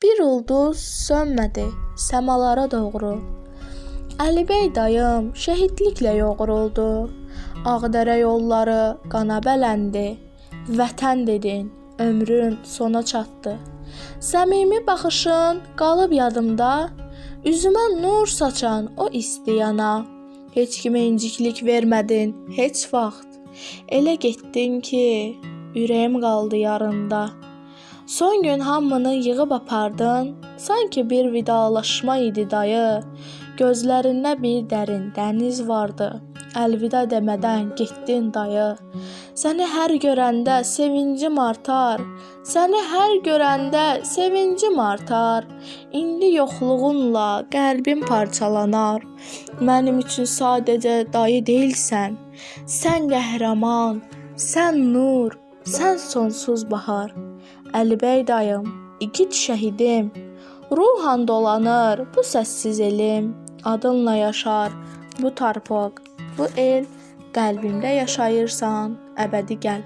Bir ulduz sönmədi səmalara doğru. Əlibəy dayım şəhidliklə yoğruldu. Ağdərə yolları qana bələndi. Vətən dedin, ömrün sona çatdı. Səmimi baxışın qalıb yadımda. Üzümə nur saçan o isti yana. Heç kimə inciklik vermədin heç vaxt. Elə getdin ki, ürəyim qaldı yarında. Son gün hamını yığıb apardın, sanki bir vidalaşma idi dayı. Gözlərində bir dərin dəniz vardı. Əlvida demədən getdin dayı. Səni hər görəndə sevincim artar. Səni hər görəndə sevincim artar. İndi yoxluğunla qəlbim parçalanar. Mənim üçün sadəcə dayı deyilsən. Sən qəhrəman, sən nur, sən sonsuz bahar. Əlibəy dayım, igid şəhidim. Ruhan dolanır bu səssiz elim. Adınla yaşar bu torpaq, bu el. Qəlbimdə yaşayırsan, əbədi gəl.